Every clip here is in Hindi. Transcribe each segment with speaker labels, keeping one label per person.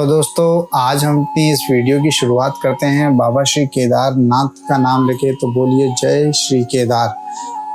Speaker 1: तो दोस्तों आज हम अपनी इस वीडियो की शुरुआत करते हैं बाबा श्री केदारनाथ का नाम लेके, तो बोलिए जय श्री केदार।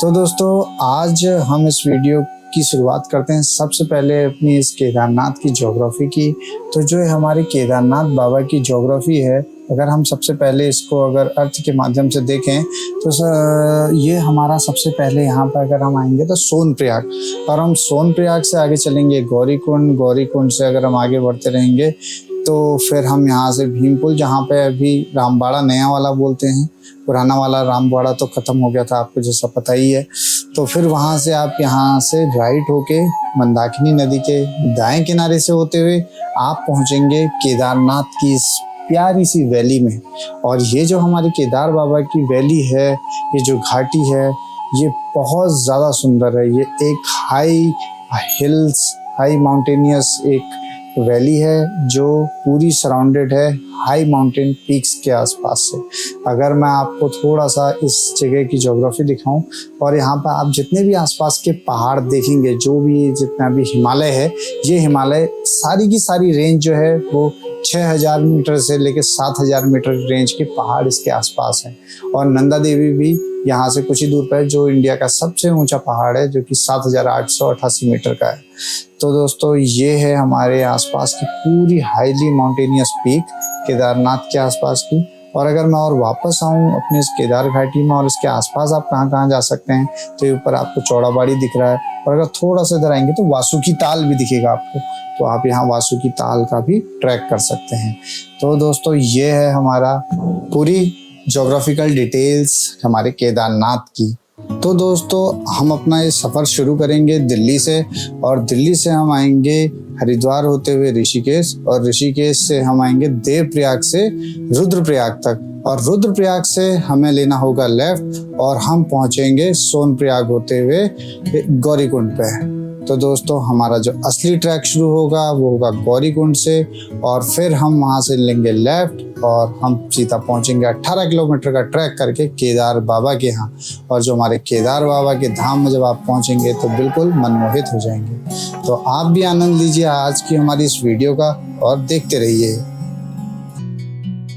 Speaker 1: तो दोस्तों आज हम इस वीडियो की शुरुआत करते हैं सबसे पहले अपनी इस केदारनाथ की ज्योग्राफी की। तो जो है हमारे केदारनाथ बाबा की ज्योग्राफी है, अगर हम सबसे पहले इसको अगर अर्थ के माध्यम से देखें तो ये हमारा सबसे पहले यहाँ पर अगर हम आएंगे तो सोनप्रयाग, और हम सोनप्रयाग से आगे चलेंगे गौरीकुंड, गौरीकुंड से अगर हम आगे बढ़ते रहेंगे तो फिर हम यहाँ से भीमपुल, जहाँ पे अभी रामबाड़ा नया वाला बोलते हैं, पुराना वाला रामबाड़ा तो ख़त्म हो गया था आपको जैसा पता ही है। तो फिर वहाँ से आप यहाँ से राइट होके मंदाकिनी नदी के दाएं किनारे से होते हुए आप पहुँचेंगे केदारनाथ की इस प्यारी सी वैली में। और ये जो हमारी केदार बाबा की वैली है, ये जो घाटी है, ये बहुत ज़्यादा सुंदर है। ये एक हाई माउंटेनियस एक वैली है जो पूरी सराउंडेड है हाई माउंटेन पीक्स के आसपास से। अगर मैं आपको थोड़ा सा इस जगह की ज्योग्राफी दिखाऊं, और यहाँ पर आप जितने भी आसपास के पहाड़ देखेंगे, जो भी जितना भी हिमालय है, ये हिमालय सारी की सारी रेंज जो है वो 6000 मीटर से लेकर 7000 मीटर रेंज के पहाड़ इसके आसपास हैं। और नंदा देवी भी यहाँ से कुछ ही दूर पर है, जो इंडिया का सबसे ऊंचा पहाड़ है, जो कि 7888 मीटर का है। तो दोस्तों ये है हमारे आसपास की पूरी हाईली माउंटेनियस पीक केदारनाथ के आसपास की। और अगर मैं और वापस आऊँ अपने इस केदार घाटी में और इसके आसपास आप कहाँ कहाँ जा सकते हैं, तो ये ऊपर आपको चौड़ाबाड़ी दिख रहा है, और अगर थोड़ा सा इधर आएंगे तो वासुकी ताल भी दिखेगा आपको, तो आप यहाँ वासुकी ताल का भी ट्रैक कर सकते हैं। तो दोस्तों ये है हमारा पूरी ज्योग्राफिकल डिटेल्स हमारे केदारनाथ की। तो दोस्तों हम अपना ये सफ़र शुरू करेंगे दिल्ली से, और दिल्ली से हम आएंगे हरिद्वार होते हुए ऋषिकेश, और ऋषिकेश से हम आएंगे देवप्रयाग से रुद्रप्रयाग तक, और रुद्रप्रयाग से हमें लेना होगा लेफ्ट और हम पहुंचेंगे सोनप्रयाग होते हुए गौरीकुंड पे। तो दोस्तों हमारा जो असली ट्रैक शुरू होगा वो होगा गौरीकुंड से, और फिर हम वहाँ से लेंगे लेफ्ट और हम सीधा पहुँचेंगे 18 किलोमीटर का ट्रैक करके केदार बाबा के यहाँ। और जो हमारे केदार बाबा के धाम में जब आप पहुँचेंगे तो बिल्कुल मनमोहित हो जाएंगे। तो आप भी आनंद लीजिए आज की हमारी इस वीडियो का और देखते रहिए।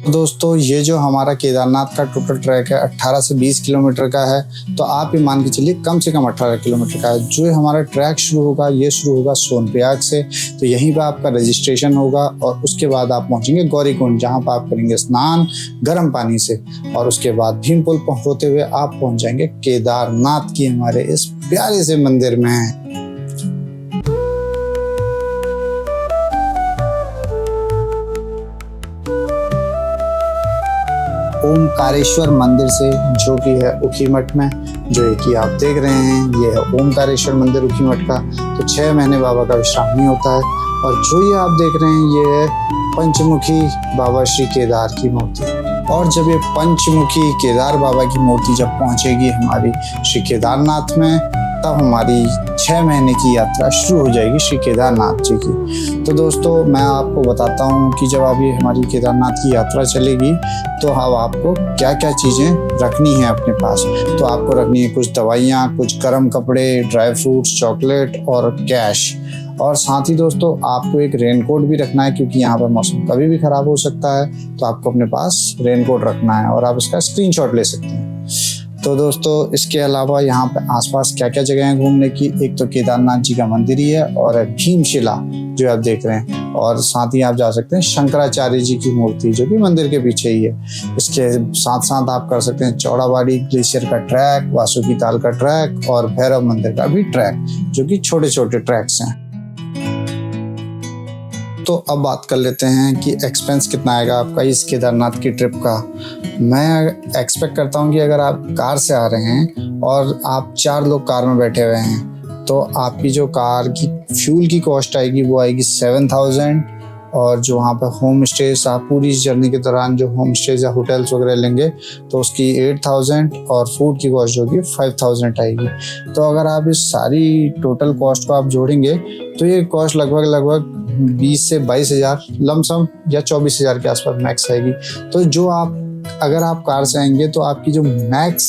Speaker 1: दोस्तों ये जो हमारा केदारनाथ का टोटल ट्रैक है 18 से 20 किलोमीटर का है, तो आप ये मान के चलिए कम से कम 18 किलोमीटर का है। जो हमारा ट्रैक शुरू होगा ये शुरू होगा सोनप्रयाग से, तो यहीं पर आपका रजिस्ट्रेशन होगा, और उसके बाद आप पहुंचेंगे गौरीकुंड, जहां पर आप करेंगे स्नान गर्म पानी से, और उसके बाद भीमपुल होते हुए आप पहुंच जाएंगे केदारनाथ की हमारे इस प्यारे से मंदिर में। ओमकारेश्वर मंदिर से, जो कि है ऊखीमठ में, जो कि आप देख रहे हैं, ये है ओमकारेश्वर मंदिर ऊखीमठ का। तो 6 महीने बाबा का विश्राम नहीं होता है। और जो ये आप देख रहे हैं ये है पंचमुखी बाबा श्री केदार की मूर्ति। और जब ये पंचमुखी केदार बाबा की मूर्ति जब पहुंचेगी हमारी श्री केदारनाथ में, तब हमारी 6 महीने की यात्रा शुरू हो जाएगी श्री केदारनाथ जी की। तो दोस्तों मैं आपको बताता हूँ कि जब आप ये हमारी केदारनाथ की यात्रा चलेगी तो अब आपको क्या क्या चीज़ें रखनी है अपने पास। तो आपको रखनी है कुछ दवाइयाँ, कुछ गर्म कपड़े, ड्राई फ्रूट्स, चॉकलेट और कैश। और साथ ही दोस्तों आपको एक रेनकोट भी रखना है, क्योंकि यहाँ पर मौसम कभी भी ख़राब हो सकता है, तो आपको अपने पास रेनकोट रखना है, और आप इसका स्क्रीनशॉट ले सकते हैं। तो दोस्तों इसके अलावा यहाँ पे आसपास क्या क्या जगह हैं घूमने की, एक तो केदारनाथ जी का मंदिर ही है, और भीमशिला जो आप देख रहे हैं, और साथ ही आप जा सकते हैं शंकराचार्य जी की मूर्ति जो कि मंदिर के पीछे ही है। इसके साथ साथ आप कर सकते हैं चौड़ाबाड़ी ग्लेशियर का ट्रैक, वासुकी ताल का ट्रैक, और भैरव मंदिर का भी ट्रैक, जो कि छोटे छोटे ट्रैक्स हैं। तो अब बात कर लेते हैं कि एक्सपेंस कितना आएगा आपका इस केदारनाथ की ट्रिप का। मैं एक्सपेक्ट करता हूँ कि अगर आप कार से आ रहे हैं और आप 4 लोग कार में बैठे हुए हैं, तो आपकी जो कार की फ्यूल की कॉस्ट आएगी वो आएगी 7000, और जो वहाँ पर होम स्टेज आप पूरी जर्नी के दौरान जो होम स्टेज या होटल्स वगैरह लेंगे तो उसकी 8000, और फूड की कॉस्ट जो होगी 5000 आएगी। तो अगर आप इस सारी टोटल कॉस्ट को आप जोड़ेंगे तो ये कॉस्ट लगभग 20 से 22,000 लमसम या 24,000 के आसपास मैक्स आएगी। तो जो आप अगर आप कार से आएंगे तो आपकी जो मैक्स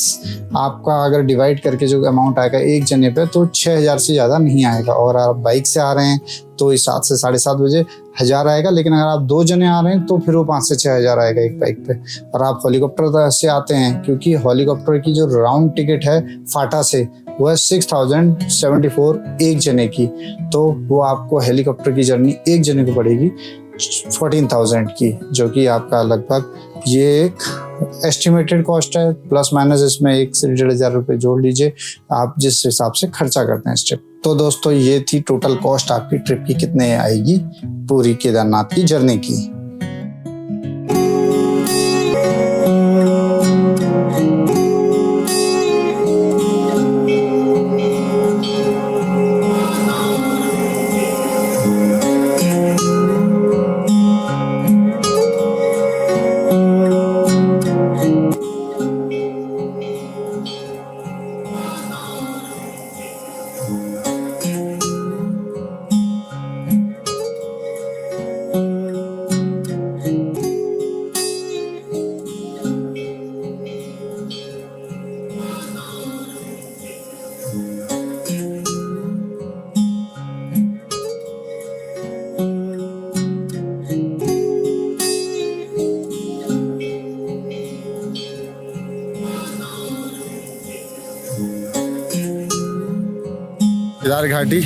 Speaker 1: आपका अगर डिवाइड करके जो अमाउंट आएगा एक जने पे तो 6,000 से ज़्यादा नहीं आएगा। और आप बाइक से आ रहे हैं तो इस 7 से 7:30 बजे 1000 आएगा। लेकिन अगर आप 2 जने आ रहे हैं तो फिर वो 5 से 6 हज़ार आएगा एक बाइक पे। और आप हेलीकॉप्टर से आते हैं, क्योंकि हेलीकॉप्टर की जो राउंड टिकट है फाटा से वो है 6074 एक जने की, तो वो आपको हेलीकॉप्टर की जर्नी एक जने को पड़ेगी 14,000 की, जो कि आपका लगभग ये एक एस्टिमेटेड कॉस्ट है। प्लस माइनस इसमें 1 से 1,500 रुपये जोड़ लीजिए आप जिस हिसाब से खर्चा करते हैं इस ट्रिप। तो दोस्तों ये थी टोटल कॉस्ट आपकी ट्रिप की कितने आएगी पूरी केदारनाथ की जर्नी की। केदार घाटी,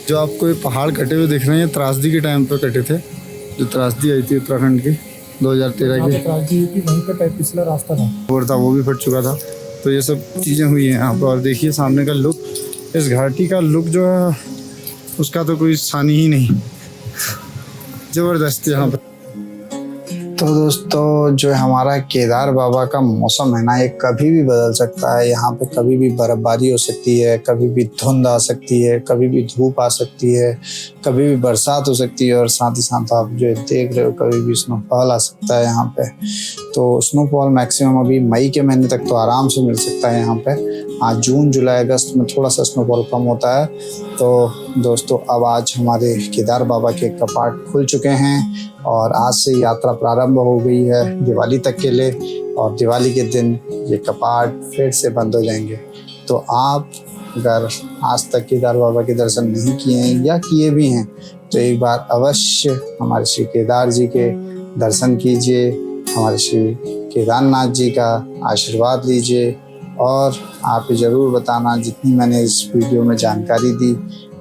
Speaker 1: जो आपको ये पहाड़ कटे हुए दिख रहे हैं, त्रासदी के टाइम पर कटे थे। जो त्रासदी आई थी उत्तराखंड की 2013 की,
Speaker 2: त्रासदी हुई थी, वहीं पे पिछला रास्ता था
Speaker 1: वो भी फट चुका था। तो ये सब चीज़ें हुई हैं यहाँ पर। और देखिए सामने का लुक, इस घाटी का लुक जो है उसका तो कोई सानी ही नहीं, ज़बरदस्त यहाँ पर। तो दोस्तों जो हमारा केदार बाबा का मौसम है ना, ये कभी भी बदल सकता है। यहाँ पे कभी भी बर्फबारी हो सकती है, कभी भी धुंध आ सकती है, कभी भी धूप आ सकती है, कभी भी बरसात हो सकती है, और साथ ही साथ आप जो देख रहे हो कभी भी स्नोफॉल आ सकता है यहाँ पे। तो स्नोफॉल मैक्सिमम अभी मई के महीने तक तो आराम से मिल सकता है यहाँ पे। हाँ, जून जुलाई अगस्त में थोड़ा सा स्नोफॉल कम होता है। तो दोस्तों अब आज हमारे केदार बाबा के कपाट खुल चुके हैं और आज से यात्रा प्रारंभ हो गई है दिवाली तक के लिए, और दिवाली के दिन ये कपाट फिर से बंद हो जाएंगे। तो आप अगर आज तक केदार बाबा के दर्शन नहीं किए हैं या किए भी हैं तो एक बार अवश्य हमारे श्री केदार जी के दर्शन कीजिए, हमारे श्री केदारनाथ जी का आशीर्वाद लीजिए। और आप ज़रूर बताना जितनी मैंने इस वीडियो में जानकारी दी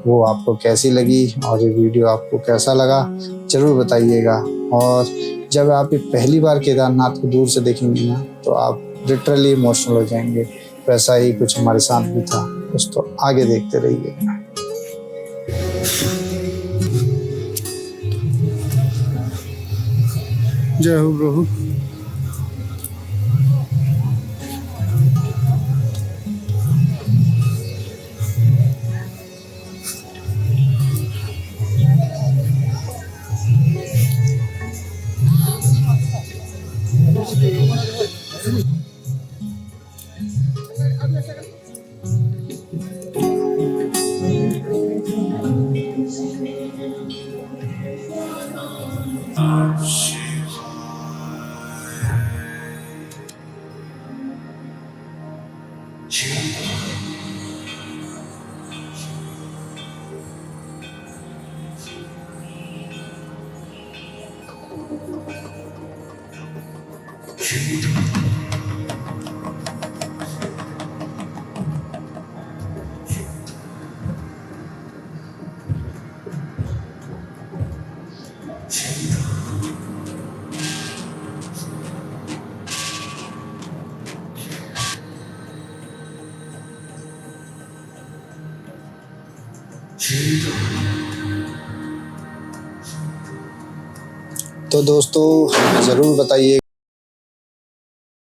Speaker 1: वो आपको कैसी लगी, और ये वीडियो आपको कैसा लगा ज़रूर बताइएगा। और जब आप ये पहली बार केदारनाथ को दूर से देखेंगे ना तो आप लिटरली इमोशनल हो जाएंगे। वैसा ही कुछ हमारे साथ भी था। दोस्तों आगे देखते रहिए। जय हो प्रभु। तो दोस्तों ज़रूर बताइए